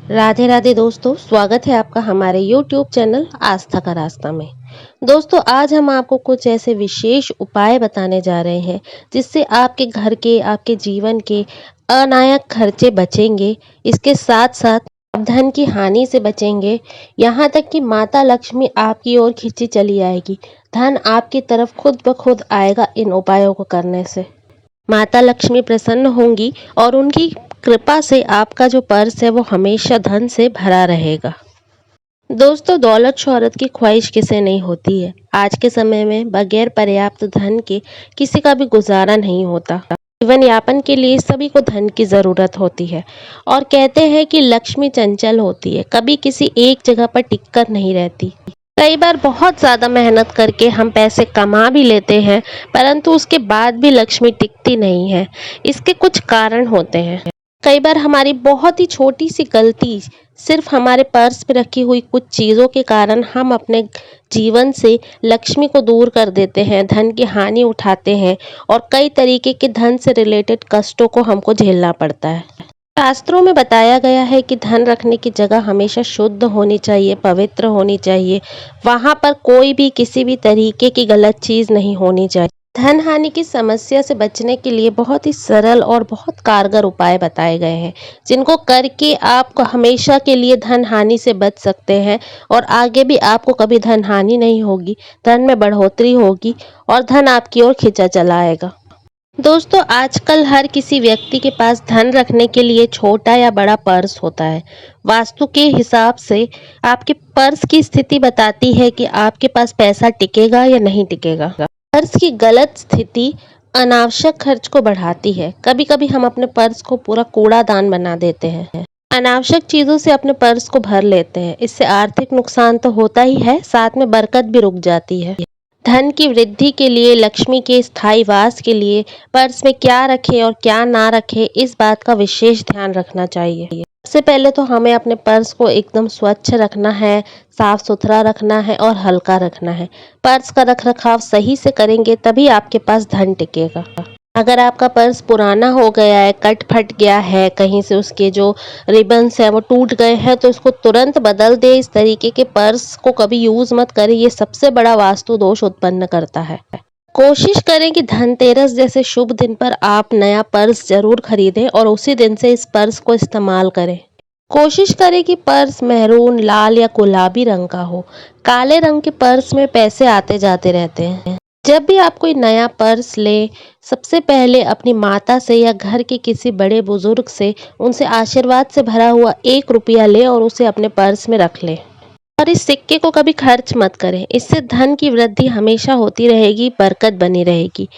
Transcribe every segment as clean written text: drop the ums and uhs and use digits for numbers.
राधे राधे दोस्तों, स्वागत है आपका हमारे YouTube चैनल आस्था का रास्ता में। दोस्तों, आज हम आपको कुछ ऐसे विशेष उपाय बताने जा रहे हैं जिससे आपके घर के, आपके जीवन के अनायक खर्चे बचेंगे। इसके साथ साथ आप धन की हानि से बचेंगे। यहाँ तक कि माता लक्ष्मी आपकी ओर खिंची चली आएगी। धन आपकी तरफ खुद ब खुद आएगा इन उपायों को करने से। माता लक्ष्मी प्रसन्न होंगी और उनकी कृपा से आपका जो पर्स है वो हमेशा धन से भरा रहेगा। दोस्तों, दौलत शोहरत की ख्वाहिश किसे नहीं होती है। आज के समय में बगैर पर्याप्त धन के किसी का भी गुजारा नहीं होता। जीवन यापन के लिए सभी को धन की ज़रूरत होती है और कहते हैं कि लक्ष्मी चंचल होती है, कभी किसी एक जगह पर टिककर नहीं रहती। कई बार बहुत ज़्यादा मेहनत करके हम पैसे कमा भी लेते हैं, परंतु उसके बाद भी लक्ष्मी टिकती नहीं है। इसके कुछ कारण होते हैं। कई बार हमारी बहुत ही छोटी सी गलती, सिर्फ हमारे पर्स में रखी हुई कुछ चीज़ों के कारण हम अपने जीवन से लक्ष्मी को दूर कर देते हैं, धन की हानि उठाते हैं और कई तरीके के धन से रिलेटेड कष्टों को हमको झेलना पड़ता है। शास्त्रों में बताया गया है कि धन रखने की जगह हमेशा शुद्ध होनी चाहिए, पवित्र होनी चाहिए। वहाँ पर कोई भी किसी भी तरीके की गलत चीज़ नहीं होनी चाहिए। धन हानि की समस्या से बचने के लिए बहुत ही सरल और बहुत कारगर उपाय बताए गए हैं, जिनको करके आप हमेशा के लिए धन हानि से बच सकते हैं और आगे भी आपको कभी धन हानि नहीं होगी, धन में बढ़ोतरी होगी और धन आपकी ओर खींचा चला आएगा। दोस्तों, आजकल हर किसी व्यक्ति के पास धन रखने के लिए छोटा या बड़ा पर्स होता है। वास्तु के हिसाब से आपके पर्स की स्थिति बताती है कि आपके पास पैसा टिकेगा या नहीं टिकेगा। पर्स की गलत स्थिति अनावश्यक खर्च को बढ़ाती है। कभी कभी हम अपने पर्स को पूरा कूड़ादान बना देते हैं, अनावश्यक चीजों से अपने पर्स को भर लेते हैं। इससे आर्थिक नुकसान तो होता ही है, साथ में बरकत भी रुक जाती है। धन की वृद्धि के लिए, लक्ष्मी के स्थायी वास के लिए पर्स में क्या रखें और क्या ना रखें, इस बात का विशेष ध्यान रखना चाहिए। सबसे पहले तो हमें अपने पर्स को एकदम स्वच्छ रखना है, साफ सुथरा रखना है और हल्का रखना है। पर्स का रख रखाव सही से करेंगे तभी आपके पास धन टिकेगा। अगर आपका पर्स पुराना हो गया है, कट फट गया है, कहीं से उसके जो रिबन्स हैं वो टूट गए हैं, तो इसको तुरंत बदल दे। इस तरीके के पर्स को कभी यूज़ मत करें, ये सबसे बड़ा वास्तु दोष उत्पन्न करता है। कोशिश करें कि धनतेरस जैसे शुभ दिन पर आप नया पर्स जरूर खरीदें और उसी दिन से इस पर्स को इस्तेमाल करें। कोशिश करें कि पर्स मैरून, लाल या गुलाबी रंग का हो। काले रंग के पर्स में पैसे आते जाते रहते हैं। जब भी आप कोई नया पर्स लें, सबसे पहले अपनी माता से या घर के किसी बड़े बुजुर्ग से उनसे आशीर्वाद से भरा हुआ 1 रुपया लें और उसे अपने पर्स में रख लें। और इस सिक्के को कभी खर्च मत करें, इससे धन की वृद्धि हमेशा होती रहेगी, बरकत बनी रहेगी।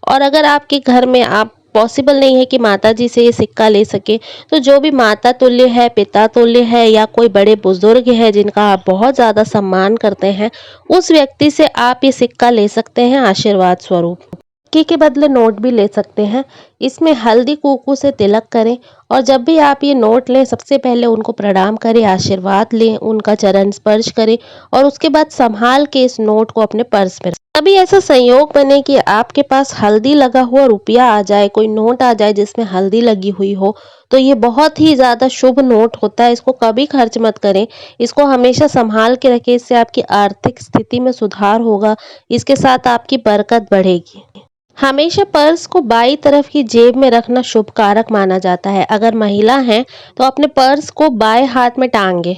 और अगर आपके घर में आप पॉसिबल नहीं है कि माता जी से ये सिक्का ले सके, तो जो भी माता तुल्य है, पिता तुल्य है या कोई बड़े बुजुर्ग है जिनका आप बहुत ज़्यादा सम्मान करते हैं, उस व्यक्ति से आप ये सिक्का ले सकते हैं आशीर्वाद स्वरूप। सिक्के के बदले नोट भी ले सकते हैं। इसमें हल्दी कुंकू से तिलक करें और जब भी आप ये नोट लें, सबसे पहले उनको प्रणाम करें, आशीर्वाद लें, उनका चरण स्पर्श करें और उसके बाद संभाल के इस नोट को अपने पर्स में रखें। अभी ऐसा संयोग बने कि आपके पास हल्दी लगा हुआ रुपया आ जाए, कोई नोट आ जाए जिसमें हल्दी लगी हुई हो, तो ये बहुत ही ज़्यादा शुभ नोट होता है। इसको कभी खर्च मत करें, इसको हमेशा संभाल के रखें। इससे आपकी आर्थिक स्थिति में सुधार होगा, इसके साथ आपकी बरकत बढ़ेगी। हमेशा पर्स को बाईं तरफ की जेब में रखना शुभ कारक माना जाता है। अगर महिला हैं तो अपने पर्स को बाएं हाथ में टांगे।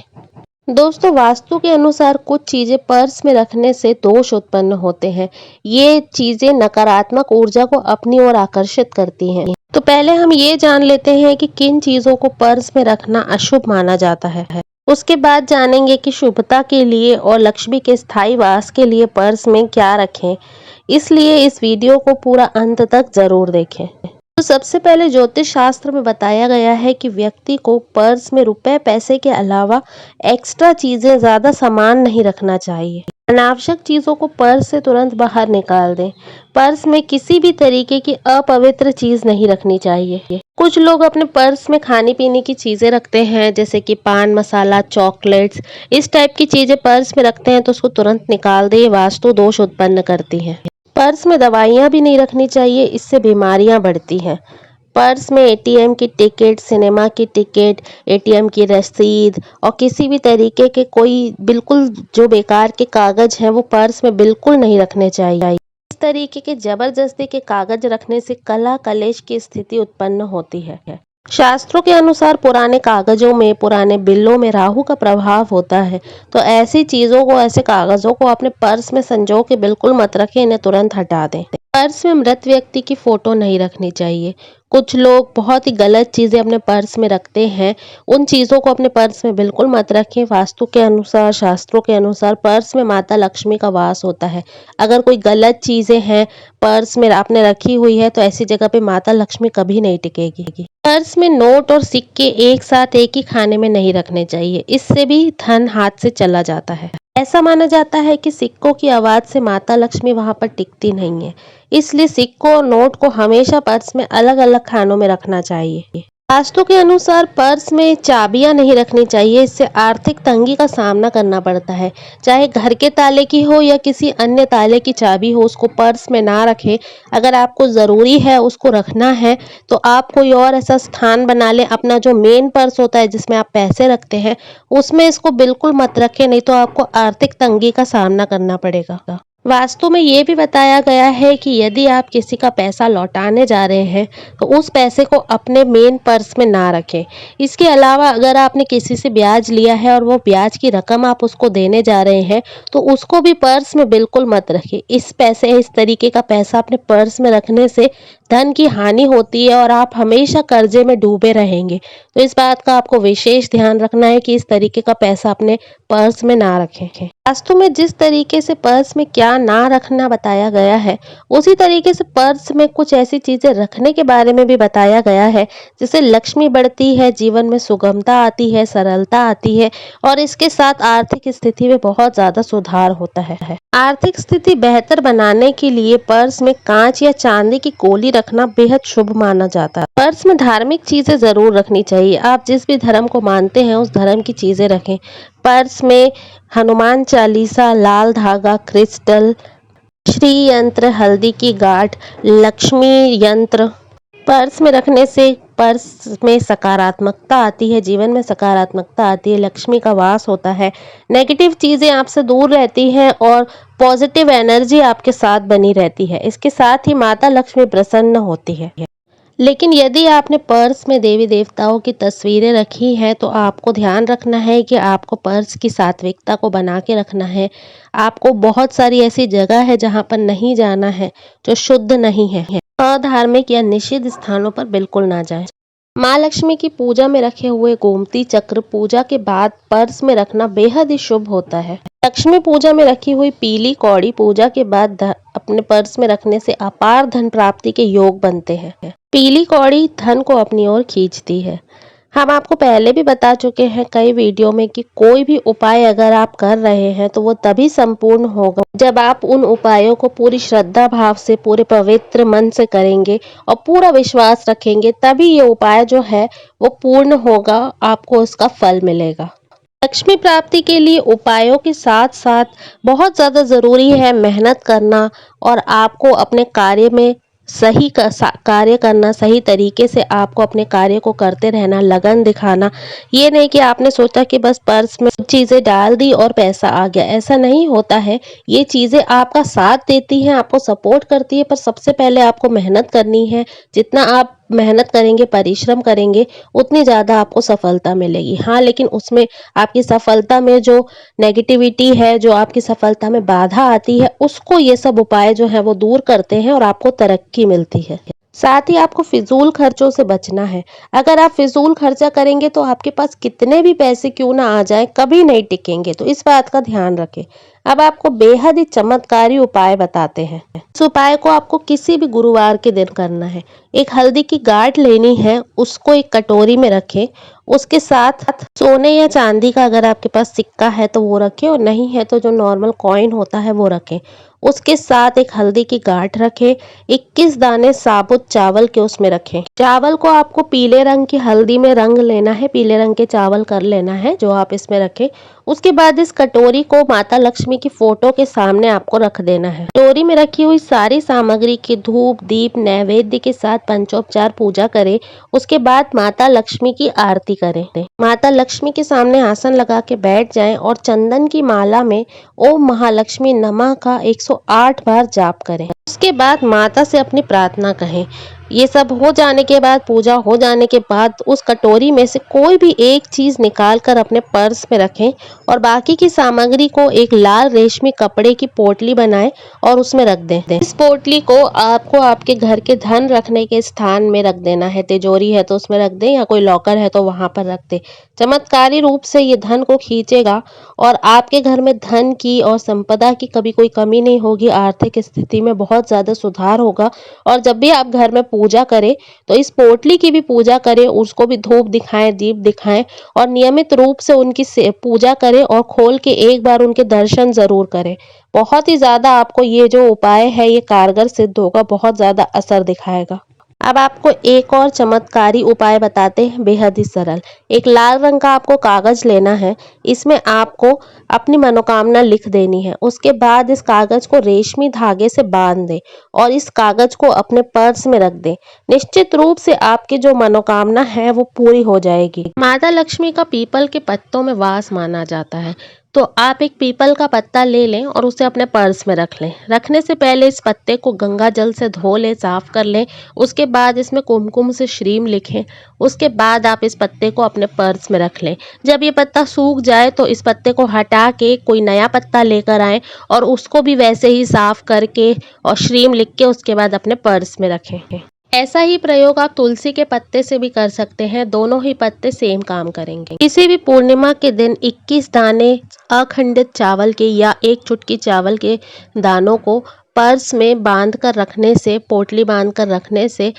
दोस्तों, वास्तु के अनुसार कुछ चीजें पर्स में रखने से दोष उत्पन्न होते हैं। ये चीजें नकारात्मक ऊर्जा को अपनी ओर आकर्षित करती हैं। तो पहले हम ये जान लेते हैं कि किन चीजों को पर्स में रखना अशुभ माना जाता है। उसके बाद जानेंगे कि शुभता के लिए और लक्ष्मी के स्थायी वास के लिए पर्स में क्या रखें। इसलिए इस वीडियो को पूरा अंत तक जरूर देखें। तो सबसे पहले ज्योतिष शास्त्र में बताया गया है कि व्यक्ति को पर्स में रुपए पैसे के अलावा एक्स्ट्रा चीजें, ज्यादा सामान नहीं रखना चाहिए। अनावश्यक चीजों को पर्स से तुरंत बाहर निकाल दें। पर्स में किसी भी तरीके की अपवित्र चीज नहीं रखनी चाहिए। कुछ लोग अपने पर्स में खाने पीने की चीजें रखते हैं, जैसे कि पान मसाला, चॉकलेट्स, इस टाइप की चीजें पर्स में रखते हैं, तो उसको तुरंत निकाल दें, वास्तु दोष उत्पन्न करती हैं। पर्स में दवाइयाँ भी नहीं रखनी चाहिए, इससे बीमारियाँ बढ़ती हैं। पर्स में एटीएम की टिकट, सिनेमा की टिकट, एटीएम की रसीद और किसी भी तरीके के कोई बिल्कुल जो बेकार के कागज हैं वो पर्स में बिल्कुल नहीं रखने चाहिए। इस तरीके के जबरदस्ती के कागज रखने से कलह कलेश की स्थिति उत्पन्न होती है। शास्त्रों के अनुसार पुराने कागजों में, पुराने बिलों में राहु का प्रभाव होता है। तो ऐसी चीजों को, ऐसे कागजों को अपने पर्स में संजो के बिल्कुल मत रखें, इन्हें तुरंत हटा दें। पर्स में मृत व्यक्ति की फोटो नहीं रखनी चाहिए। कुछ लोग बहुत ही गलत चीजें अपने पर्स में रखते हैं। उन चीजों को अपने पर्स में बिल्कुल मत रखें। वास्तु के अनुसार, शास्त्रों के अनुसार पर्स में माता लक्ष्मी का वास होता है। अगर कोई गलत चीजें हैं पर्स में आपने रखी हुई है तो ऐसी जगह पे माता लक्ष्मी कभी नहीं टिकेगी। पर्स में नोट और सिक्के एक साथ एक ही खाने में नहीं रखने चाहिए, इससे भी धन हाथ से चला जाता है। ऐसा माना जाता है कि सिक्कों की आवाज से माता लक्ष्मी वहां पर टिकती नहीं है, इसलिए सिक्कों और नोट को हमेशा पर्स में अलग अलग खानों में रखना चाहिए। वास्तु के अनुसार पर्स में चाबियां नहीं रखनी चाहिए, इससे आर्थिक तंगी का सामना करना पड़ता है। चाहे घर के ताले की हो या किसी अन्य ताले की चाबी हो, उसको पर्स में ना रखें। अगर आपको ज़रूरी है उसको रखना है तो आप कोई और ऐसा स्थान बना लें। अपना जो मेन पर्स होता है जिसमें आप पैसे रखते हैं उसमें इसको बिल्कुल मत रखें, नहीं तो आपको आर्थिक तंगी का सामना करना पड़ेगा। वास्तु में ये भी बताया गया है कि यदि आप किसी का पैसा लौटाने जा रहे हैं तो उस पैसे को अपने मेन पर्स में ना रखें। इसके अलावा अगर आपने किसी से ब्याज लिया है और वो ब्याज की रकम आप उसको देने जा रहे हैं तो उसको भी पर्स में बिल्कुल मत रखें। इस तरीके का पैसा अपने पर्स में रखने से धन की हानि होती है और आप हमेशा कर्जे में डूबे रहेंगे। तो इस बात का आपको विशेष ध्यान रखना है कि इस तरीके का पैसा अपने पर्स में ना रखें। वास्तु में जिस तरीके से पर्स में क्या ना रखना बताया गया है, उसी तरीके से पर्स में कुछ ऐसी चीजें रखने के बारे में भी बताया गया है जिससे लक्ष्मी बढ़ती है, जीवन में सुगमता आती है, सरलता आती है और इसके साथ आर्थिक स्थिति में बहुत ज्यादा सुधार होता है। आर्थिक स्थिति बेहतर बनाने के लिए पर्स में कांच या चांदी की गोली रखना बेहद शुभ माना जाता है। पर्स में धार्मिक चीजें जरूर रखनी चाहिए। आप जिस भी धर्म को मानते हैं उस धर्म की चीजें रखें। पर्स में हनुमान चालीसा, लाल धागा, क्रिस्टल, श्री यंत्र, हल्दी की गांठ, लक्ष्मी यंत्र पर्स में रखने से पर्स में सकारात्मकता आती है, जीवन में सकारात्मकता आती है, लक्ष्मी का वास होता है, नेगेटिव चीजें आपसे दूर रहती हैं और पॉजिटिव एनर्जी आपके साथ बनी रहती है। इसके साथ ही माता लक्ष्मी प्रसन्न होती है। लेकिन यदि आपने पर्स में देवी देवताओं की तस्वीरें रखी हैं तो आपको ध्यान रखना है कि आपको पर्स की सात्विकता को बना के रखना है। आपको बहुत सारी ऐसी जगह है जहां पर नहीं जाना है, जो शुद्ध नहीं है। अधार्मिक या निषिद्ध स्थानों पर बिल्कुल ना जाएं। माँ लक्ष्मी की पूजा में रखे हुए गोमती चक्र पूजा के बाद पर्स में रखना बेहद ही शुभ होता है। लक्ष्मी पूजा में रखी हुई पीली कौड़ी पूजा के बाद अपने पर्स में रखने से अपार धन प्राप्ति के योग बनते हैं। पीली कौड़ी धन को अपनी ओर खींचती है। हम आपको पहले भी बता चुके हैं कई वीडियो में कि कोई भी उपाय अगर आप कर रहे हैं तो वो तभी संपूर्ण होगा जब आप उन उपायों को पूरी श्रद्धा भाव से, पूरे पवित्र मन से करेंगे और पूरा विश्वास रखेंगे, तभी ये उपाय जो है वो पूर्ण होगा, आपको उसका फल मिलेगा। लक्ष्मी प्राप्ति के लिए उपायों के साथ साथ बहुत ज़्यादा ज़रूरी है मेहनत करना और आपको अपने कार्य में कार्य करना, सही तरीके से आपको अपने कार्य को करते रहना, लगन दिखाना। ये नहीं कि आपने सोचा कि बस पर्स में चीज़ें डाल दी और पैसा आ गया, ऐसा नहीं होता है। ये चीज़ें आपका साथ देती हैं, आपको सपोर्ट करती है, पर सबसे पहले आपको मेहनत करनी है। जितना आप मेहनत करेंगे, परिश्रम करेंगे, उतनी ज़्यादा आपको सफलता मिलेगी। हाँ, लेकिन उसमें आपकी सफलता में जो नेगेटिविटी है, जो आपकी सफलता में बाधा आती है, उसको ये सब उपाय जो है वो दूर करते हैं और आपको तरक्की मिलती है। साथ ही आपको फिजूल खर्चों से बचना है। अगर आप फिजूल खर्चा करेंगे तो आपके पास कितने भी पैसे क्यों ना आ जाएं, कभी नहीं टिकेंगे। तो इस बात का ध्यान रखें। अब आपको बेहद ही चमत्कारी उपाय बताते हैं। इस उपाय को आपको किसी भी गुरुवार के दिन करना है। एक हल्दी की गांठ लेनी है, उसको एक कटोरी में रखें। उसके साथ सोने या चांदी का अगर आपके पास सिक्का है तो वो रखें, और नहीं है तो जो नॉर्मल कॉइन होता है वो रखें। उसके साथ एक हल्दी की गांठ रखें। 21 दाने साबुत चावल के उसमें रखें। चावल को आपको पीले रंग की हल्दी में रंग लेना है, पीले रंग के चावल कर लेना है जो आप इसमें रखें। उसके बाद इस कटोरी को माता लक्ष्मी लक्ष्मी की फोटो के सामने आपको रख देना है। कटोरी में रखी हुई सारी सामग्री की धूप दीप नैवेद्य के साथ पंचोपचार पूजा करें। उसके बाद माता लक्ष्मी की आरती करें। माता लक्ष्मी के सामने आसन लगा के बैठ जाएं और चंदन की माला में ओम महालक्ष्मी नमः का 108 बार जाप करें। उसके बाद माता से अपनी प्रार्थना कहें। ये सब हो जाने के बाद, पूजा हो जाने के बाद, उस कटोरी में से कोई भी एक चीज निकाल कर अपने पर्स में रखें और बाकी की सामग्री को एक लाल रेशमी कपड़े की पोटली बनाएं और उसमें रख दें। इस पोटली को आपको आपके घर के धन रखने के स्थान में रख देना है। तिजोरी है तो उसमें रख दें या कोई लॉकर है तो वहां पर रख दें। चमत्कारी रूप से ये धन को खींचेगा और आपके घर में धन की और संपदा की कभी कोई कमी नहीं होगी। आर्थिक स्थिति में बहुत ज्यादा सुधार होगा। और जब भी आप घर में पूजा करें तो इस पोटली की भी पूजा करें, उसको भी धूप दिखाएं, दीप दिखाएं और नियमित रूप से उनकी पूजा करें और खोल के एक बार उनके दर्शन जरूर करें। बहुत ही ज्यादा आपको ये जो उपाय है ये कारगर सिद्ध होगा, बहुत ज्यादा असर दिखाएगा। अब आपको एक और चमत्कारी उपाय बताते हैं, बेहद ही सरल। एक लाल रंग का आपको कागज लेना है। इसमें आपको अपनी मनोकामना लिख देनी है। उसके बाद इस कागज को रेशमी धागे से बांध दें और इस कागज को अपने पर्स में रख दें। निश्चित रूप से आपकी जो मनोकामना है वो पूरी हो जाएगी। माता लक्ष्मी का पीपल के पत्तों में वास माना जाता है, तो आप एक पीपल का पत्ता ले लें और उसे अपने पर्स में रख लें। रखने से पहले इस पत्ते को गंगा जल से धो लें, साफ कर लें। उसके बाद इसमें कुमकुम से श्रीम लिखें। उसके बाद आप इस पत्ते को अपने पर्स में रख लें। जब ये पत्ता सूख जाए तो इस पत्ते को हटा के कोई नया पत्ता लेकर आएं और उसको भी वैसे ही साफ करके और श्रीम लिख के उसके बाद अपने पर्स में रखें। ऐसा ही प्रयोग आप तुलसी के पत्ते से भी कर सकते हैं। दोनों ही पत्ते सेम काम करेंगे। किसी भी पूर्णिमा के दिन 21 दाने अखंडित चावल के या एक चुटकी चावल के दानों को पर्स में बांध कर रखने से, पोटली बांध कर रखने से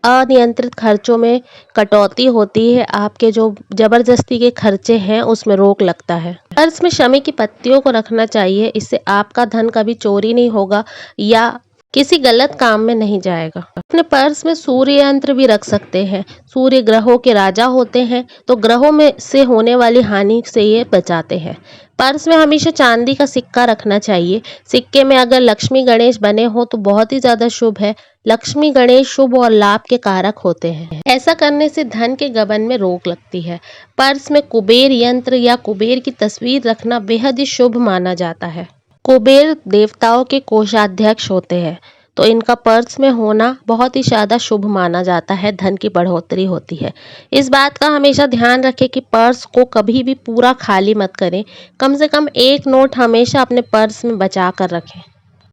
अनियंत्रित खर्चों में कटौती होती है। आपके जो जबरदस्ती के खर्चे हैं उसमें रोक लगता है। पर्स में शमी की पत्तियों को रखना चाहिए। इससे आपका धन कभी चोरी नहीं होगा या किसी गलत काम में नहीं जाएगा। अपने पर्स में सूर्य यंत्र भी रख सकते हैं। सूर्य ग्रहों के राजा होते हैं, तो ग्रहों में से होने वाली हानि से ये बचाते हैं। पर्स में हमेशा चांदी का सिक्का रखना चाहिए। सिक्के में अगर लक्ष्मी गणेश बने हो तो बहुत ही ज्यादा शुभ है। लक्ष्मी गणेश शुभ और लाभ के कारक होते हैं। ऐसा करने से धन के गबन में रोक लगती है। पर्स में कुबेर यंत्र या कुबेर की तस्वीर रखना बेहद ही शुभ माना जाता है। कुबेर देवताओं के कोषाध्यक्ष होते हैं, तो इनका पर्स में होना बहुत ही ज्यादा शुभ माना जाता है। धन की बढ़ोतरी होती है। इस बात का हमेशा ध्यान रखें कि पर्स को कभी भी पूरा खाली मत करें। कम से कम एक नोट हमेशा अपने पर्स में बचा कर रखें।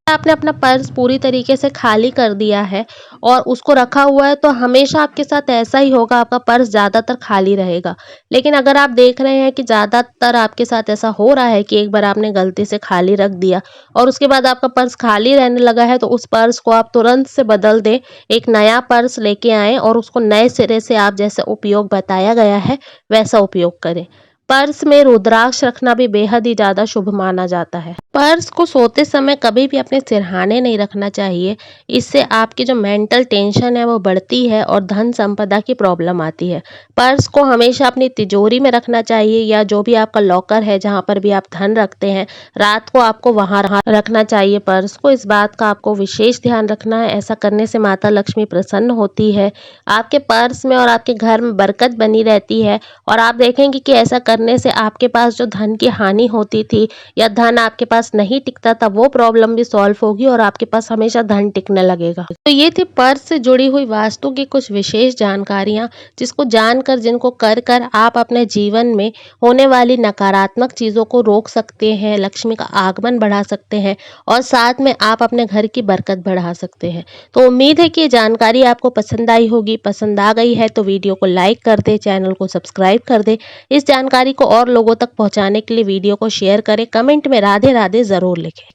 आपने अपना पर्स पूरी तरीके से खाली कर दिया है और उसको रखा हुआ है तो हमेशा आपके साथ ऐसा ही होगा, आपका पर्स ज़्यादातर खाली रहेगा। लेकिन अगर आप देख रहे हैं कि ज़्यादातर आपके साथ ऐसा हो रहा है कि एक बार आपने गलती से खाली रख दिया और उसके बाद आपका पर्स खाली रहने लगा है, तो उस पर्स को आप तुरंत से बदल दें। एक नया पर्स लेके आएँ और उसको नए सिरे से आप जैसे उपयोग बताया गया है वैसा उपयोग करें। पर्स में रुद्राक्ष रखना भी बेहद ही ज्यादा शुभ माना जाता है। पर्स को सोते समय कभी भी अपने सिरहाने नहीं रखना चाहिए। इससे आपकी जो मेंटल टेंशन है वो बढ़ती है और धन संपदा की प्रॉब्लम आती है। पर्स को हमेशा अपनी तिजोरी में रखना चाहिए या जो भी आपका लॉकर है जहाँ पर भी आप धन रखते हैं, रात को आपको वहाँ रखना चाहिए पर्स को। इस बात का आपको विशेष ध्यान रखना है। ऐसा करने से माता लक्ष्मी प्रसन्न होती है। आपके पर्स में और आपके घर में बरकत बनी रहती है और आप देखेंगे कि ऐसा करने से आपके पास जो धन की हानि होती थी या धन आपके पास नहीं टिकता था वो प्रॉब्लम भी सॉल्व होगी और आपके पास हमेशा धन टिकने लगेगा। तो ये थी पर्स से जुड़ी हुई वास्तु की कुछ विशेष जानकारियां, जिसको जानकर, जिनको कर कर आप अपने जीवन में होने वाली नकारात्मक चीजों को रोक सकते हैं, लक्ष्मी का आगमन बढ़ा सकते हैं और साथ में आप अपने घर की बरकत बढ़ा सकते हैं। तो उम्मीद है कि ये जानकारी आपको पसंद आई होगी। पसंद आ गई है तो वीडियो को लाइक कर दे, चैनल को सब्सक्राइब कर दे। इस जानकारी को और लोगों तक पहुंचाने के लिए वीडियो को शेयर करें। कमेंट में राधे राधे जरूर लिखें।